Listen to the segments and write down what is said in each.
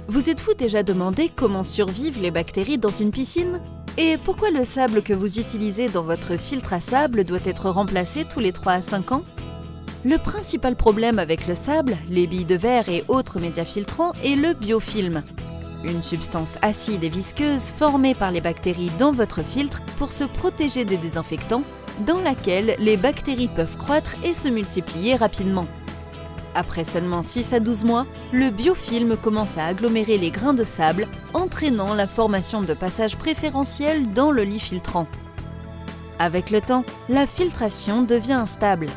Vous êtes-vous déjà demandé comment survivent les bactéries dans une piscine? Et pourquoi le sable que vous utilisez dans votre filtre à sable doit être remplacé tous les 3 à 5 ans? Le principal problème avec le sable, les billes de verre et autres médias filtrants est le biofilm, une substance acide et visqueuse formée par les bactéries dans votre filtre pour se protéger des désinfectants, dans laquelle les bactéries peuvent croître et se multiplier rapidement. Après seulement 6 à 12 mois, le biofilm commence à agglomérer les grains de sable, entraînant la formation de passages préférentiels dans le lit filtrant. Avec le temps, la filtration devient instable.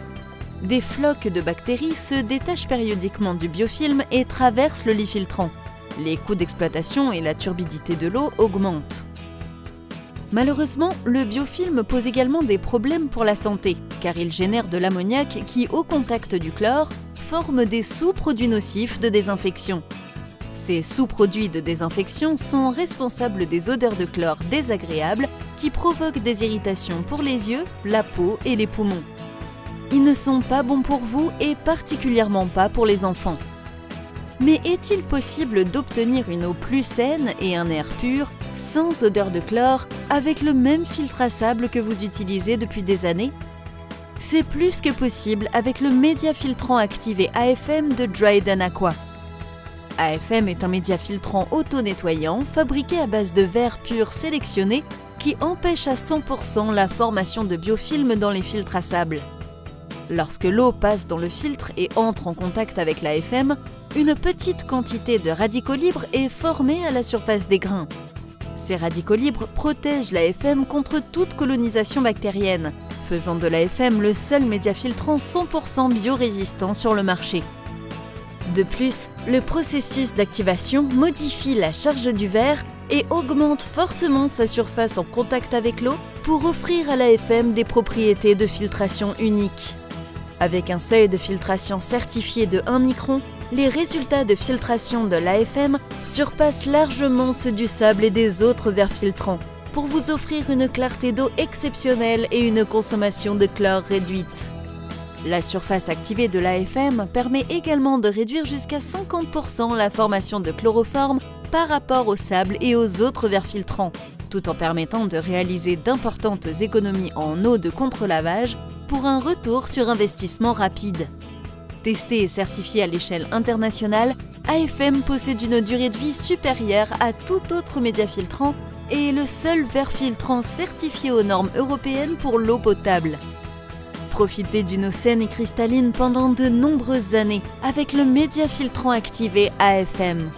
Des flocs de bactéries se détachent périodiquement du biofilm et traversent le lit filtrant. Les coûts d'exploitation et la turbidité de l'eau augmentent. Malheureusement, le biofilm pose également des problèmes pour la santé, car il génère de l'ammoniac qui, au contact du chlore, forme des sous-produits nocifs de désinfection. Ces sous-produits de désinfection sont responsables des odeurs de chlore désagréables qui provoquent des irritations pour les yeux, la peau et les poumons. Ils ne sont pas bons pour vous et particulièrement pas pour les enfants. Mais est-il possible d'obtenir une eau plus saine et un air pur, sans odeur de chlore, avec le même filtre à sable que vous utilisez depuis des années? C'est plus que possible avec le média filtrant activé AFM de Dryden Aqua. AFM est un média filtrant auto-nettoyant fabriqué à base de verre pur sélectionné qui empêche à 100% la formation de biofilm dans les filtres à sable. Lorsque l'eau passe dans le filtre et entre en contact avec l'AFM, une petite quantité de radicaux libres est formée à la surface des grains. Ces radicaux libres protègent l'AFM contre toute colonisation bactérienne, faisant de l'AFM le seul média filtrant 100% biorésistant sur le marché. De plus, le processus d'activation modifie la charge du verre et augmente fortement sa surface en contact avec l'eau pour offrir à l'AFM des propriétés de filtration uniques. Avec un seuil de filtration certifié de 1 micron, les résultats de filtration de l'AFM surpassent largement ceux du sable et des autres verres filtrants, pour vous offrir une clarté d'eau exceptionnelle et une consommation de chlore réduite. La surface activée de l'AFM permet également de réduire jusqu'à 50% la formation de chloroforme par rapport au sable et aux autres verres filtrants, tout en permettant de réaliser d'importantes économies en eau de contre-lavage pour un retour sur investissement rapide. Testé et certifié à l'échelle internationale, AFM possède une durée de vie supérieure à tout autre média filtrant et est le seul verre filtrant certifié aux normes européennes pour l'eau potable. Profitez d'une eau saine et cristalline pendant de nombreuses années avec le média filtrant activé AFM.